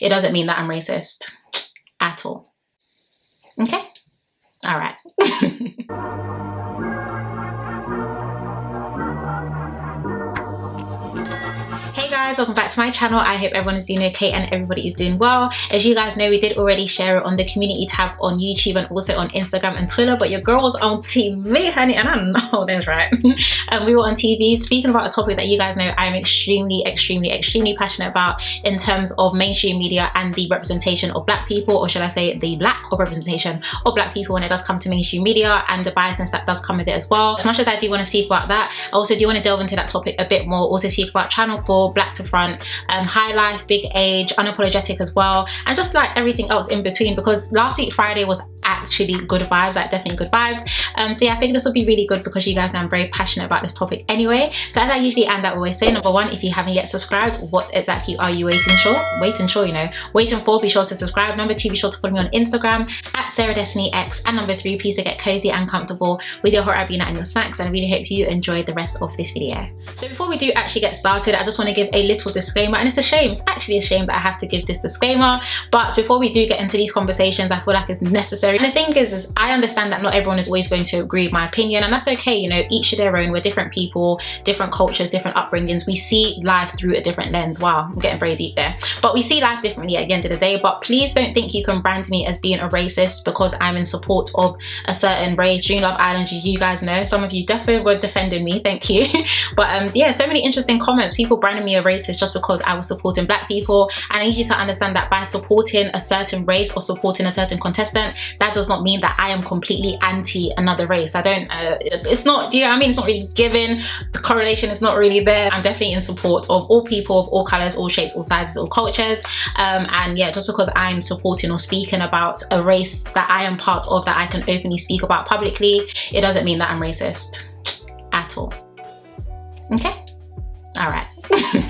it doesn't mean that I'm racist at all. Okay? All right. Hey guys, welcome back to my channel. I hope everyone is doing okay and everybody is doing well. As you guys know, we did already share it on the community tab on YouTube and also on Instagram and Twitter, but your girl was on TV, honey, and I know that's right. And we were on TV speaking about a topic that you guys know I'm extremely passionate about in terms of mainstream media and the representation of black people, or should I say the lack of representation of black people when it does come to mainstream media, and the biasness that does come with it as well. As much as I do want to speak about that, I also do want to delve into that topic a bit more, also speak about Channel 4, Black to Front, HighLife, Big Age, Unapologetic as well, and just like everything else in between, because last week Friday was actually good vibes, like definitely good vibes. So yeah, I think this will be really good because you guys know I'm very passionate about this topic anyway. So as I usually end, I always say, number one, if you haven't yet subscribed, what exactly are you waiting for? Be sure to subscribe. Number two, be sure to follow me on Instagram at SarahDestinyX, and number three, please to get cozy and comfortable with your hot Rabina and your snacks, and I really hope you enjoyed the rest of this video. So before we do actually get started, I just want to give a little disclaimer, and it's a shame, it's actually a shame that I have to give this disclaimer, but before we do get into these conversations, I feel like it's necessary. And the thing is I understand that not everyone is always going to agree with my opinion, and that's okay, you know, each to their own. We're different people, different cultures, different upbringings. We see life through a different lens. Wow, I'm getting very deep there. But we see life differently at the end of the day. But please don't think you can brand me as being a racist because I'm in support of a certain race. Dream Love Island, you guys know, some of you definitely were defending me, thank you. But yeah, so many interesting comments, people branding me a racist just because I was supporting black people. And I need you to understand that by supporting a certain race or supporting a certain contestant, that does not mean that I am completely anti another race. I don't, it's not, you know what I mean? It's not really given. The correlation is not really there. I'm definitely in support of all people, of all colors, all shapes, all sizes, all cultures. And yeah, just because I'm supporting or speaking about a race that I am part of, that I can openly speak about publicly, it doesn't mean that I'm racist at all. Okay? All right.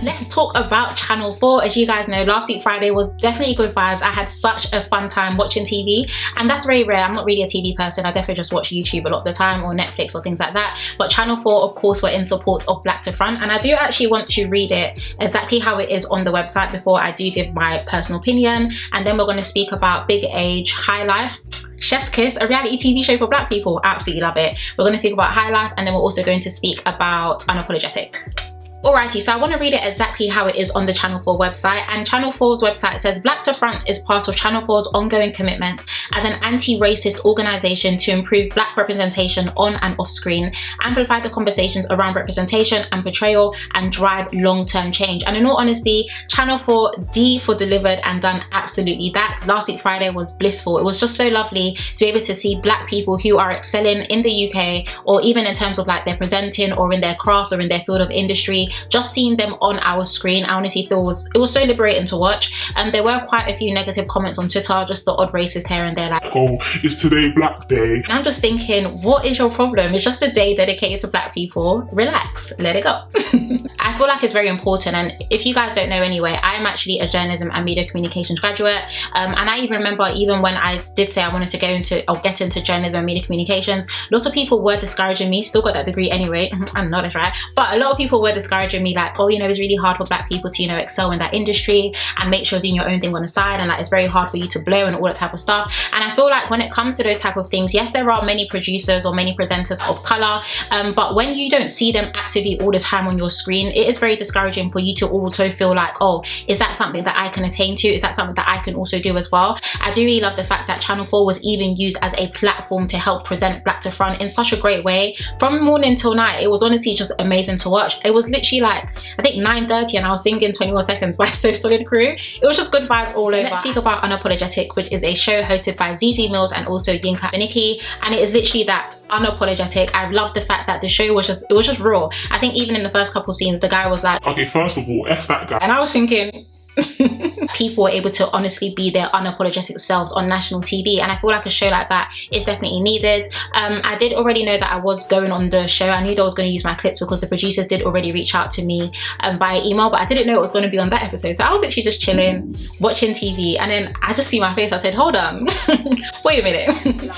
Let's talk about Channel 4. As you guys know, last week Friday was definitely good vibes. I had such a fun time watching TV, and that's very rare. I'm not really a TV person. I definitely just watch YouTube a lot of the time, or Netflix or things like that. But Channel 4, of course, were in support of Black to Front, and I do actually want to read it exactly how it is on the website before I do give my personal opinion. And then we're going to speak about Big Age, HighLife, Chef's Kiss, a reality TV show for black people. Absolutely love it. We're going to speak about HighLife, and then we're also going to speak about Unapologetic. Alrighty, so I want to read it exactly how it is on the Channel 4 website. And Channel 4's website says, Black to Front is part of Channel 4's ongoing commitment as an anti-racist organisation to improve black representation on and off screen, amplify the conversations around representation and portrayal, and drive long-term change. And in all honesty, Channel 4 D for delivered and done absolutely that. Last week Friday was blissful. It was just so lovely to be able to see black people who are excelling in the UK, or even in terms of like their presenting or in their craft or in their field of industry. Just seeing them on our screen, I honestly feel it was so liberating to watch. And there were quite a few negative comments on Twitter, just the odd racist here and there, like, oh, is today Black Day? And I'm just thinking, what is your problem? It's just a day dedicated to black people. Relax, let it go. I feel like it's very important, and if you guys don't know anyway, I'm actually a journalism and media communications graduate, and I even remember even when I did say I wanted to get into journalism and media communications, lots of people were discouraging me. Still got that degree anyway, I know that's right, but a lot of people were discouraging me, like, oh, you know, it's really hard for black people to, you know, excel in that industry and make sure you're doing your own thing on the side, and like it's very hard for you to blow and all that type of stuff. And I feel like when it comes to those type of things, yes, there are many producers or many presenters of color, but when you don't see them actively all the time on your screen, it is very discouraging for you to also feel like, oh, is that something that I can attain to? Is that something that I can also do as well? I do really love the fact that Channel 4 was even used as a platform to help present Black to Front in such a great way. From morning till night, it was honestly just amazing to watch. It was literally like, I think 9:30, and I was singing 21 Seconds by So Solid Crew. It was just good vibes all over. Let's speak about Unapologetic, which is a show hosted by ZZ Mills and also Yinka Beniki, and it is literally that, unapologetic. I love the fact that the show was just raw. I think even in the first couple scenes, the guy was like, okay, first of all, F that guy. And I was thinking, people were able to honestly be their unapologetic selves on national TV, and I feel like a show like that is definitely needed. I did already know that I was going on the show. I knew that I was going to use my clips because the producers did already reach out to me via email, but I didn't know it was going to be on that episode. So I was actually just chilling, watching TV, and then I just see my face. I said, hold on, wait a minute.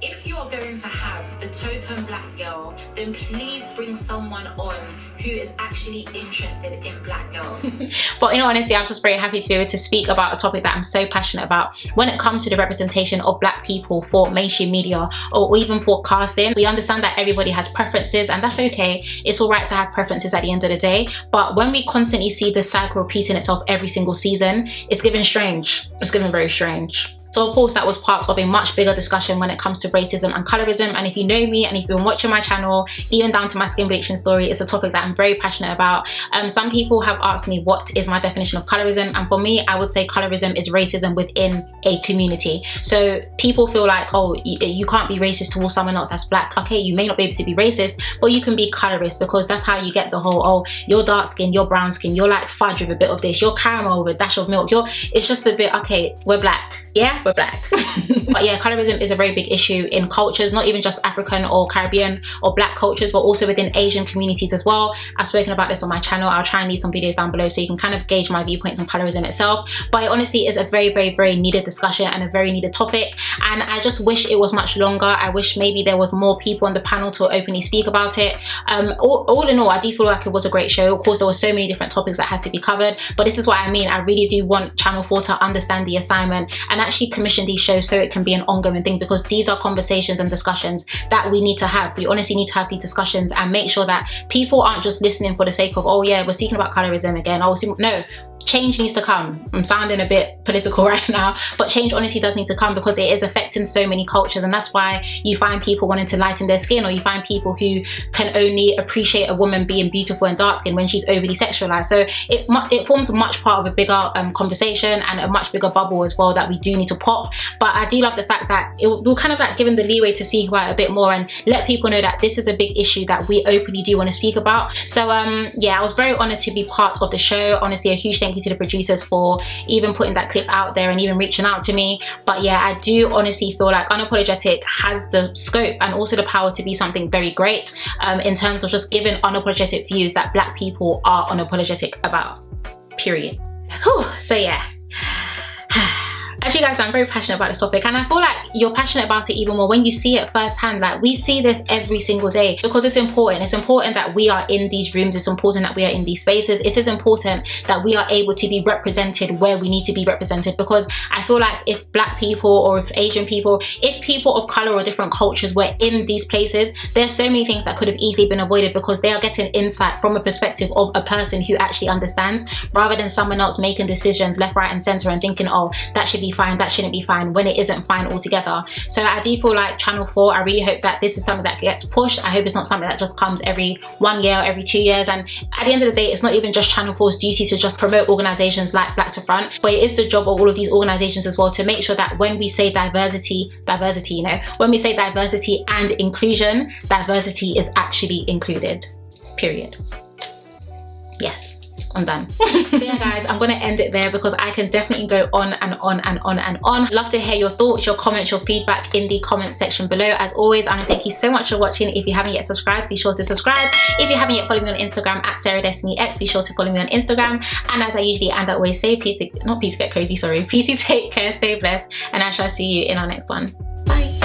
If you're going to have the token black girl then please bring someone on who is actually interested in black girls. But in all honesty, I'm just very happy to be able to speak about a topic that I'm so passionate about. When it comes to the representation of black people for mainstream media or even for casting, we understand that everybody has preferences, and that's okay. It's all right to have preferences at the end of the day. But when we constantly see this cycle repeating itself every single season, it's giving strange. It's giving very strange. So of course that was part of a much bigger discussion when it comes to racism and colorism, and if you know me and if you've been watching my channel, even down to my skin bleaching story, it's a topic that I'm very passionate about. Some people have asked me what is my definition of colorism, and for me I would say colorism is racism within a community. So people feel like, oh, you can't be racist towards someone else that's black. Okay, you may not be able to be racist, but you can be colorist, because that's how you get the whole, oh, you're dark skin, you're brown skin, you're like fudge with a bit of this, you're caramel with a dash of milk, it's just a bit, okay, we're black. Yeah, we're black. But yeah, colorism is a very big issue in cultures, not even just African or Caribbean or black cultures, but also within Asian communities as well. I've spoken about this on my channel. I'll try and leave some videos down below so you can kind of gauge my viewpoints on colorism itself. But it honestly is a very, very, very needed discussion and a very needed topic, and I just wish it was much longer. I wish maybe there was more people on the panel to openly speak about it. All in all, I do feel like it was a great show. Of course, there were so many different topics that had to be covered, but this is what I mean. I really do want Channel 4 to understand the assignment and actually commission these shows so it can be an ongoing thing, because these are conversations and discussions that we need to have. We honestly need to have these discussions and make sure that people aren't just listening for the sake of, oh yeah, we're speaking about colorism again. Oh, no. Change needs to come. I'm sounding a bit political right now, but change honestly does need to come, because it is affecting so many cultures, and that's why you find people wanting to lighten their skin, or you find people who can only appreciate a woman being beautiful and dark skinned when she's overly sexualized. So it forms much part of a bigger conversation and a much bigger bubble as well that we do need to pop. But I do love the fact that we're kind of like given the leeway to speak about it a bit more and let people know that this is a big issue that we openly do want to speak about. So yeah, I was very honored to be part of the show. Honestly, a huge thank you to the producers for even putting that clip out there and even reaching out to me. But yeah, I do honestly feel like Unapologetic has the scope and also the power to be something very great in terms of just giving unapologetic views that black people are unapologetic about, period. Whew. So yeah. As you guys know, I'm very passionate about this topic, and I feel like you're passionate about it even more when you see it firsthand. Like, we see this every single day because it's important. It's important that we are in these rooms. It's important that we are in these spaces. It is important that we are able to be represented where we need to be represented, because I feel like if black people or if Asian people, if people of color or different cultures were in these places, there's so many things that could have easily been avoided, because they are getting insight from a perspective of a person who actually understands, rather than someone else making decisions left, right and center and thinking, oh, that should be fine, that shouldn't be fine, when it isn't fine altogether. So I do feel like Channel 4, I really hope that this is something that gets pushed. I hope it's not something that just comes every 1 year or every 2 years. And at the end of the day, it's not even just Channel 4's duty to just promote organizations like Black to Front, but it is the job of all of these organizations as well to make sure that when we say diversity, you know, when we say diversity and inclusion, diversity is actually included, period. Yes. I'm done. So yeah guys, I'm gonna end it there because I can definitely go on and on and on and on. Love to hear your thoughts, your comments, your feedback in the comment section below. As always, and thank you so much for watching. If you haven't yet subscribed, be sure to subscribe. If you haven't yet followed me on Instagram at SarahDestinyX, be sure to follow me on Instagram. And as I usually and I always say, please get cozy, sorry. Please do take care, stay blessed, and I shall see you in our next one. Bye.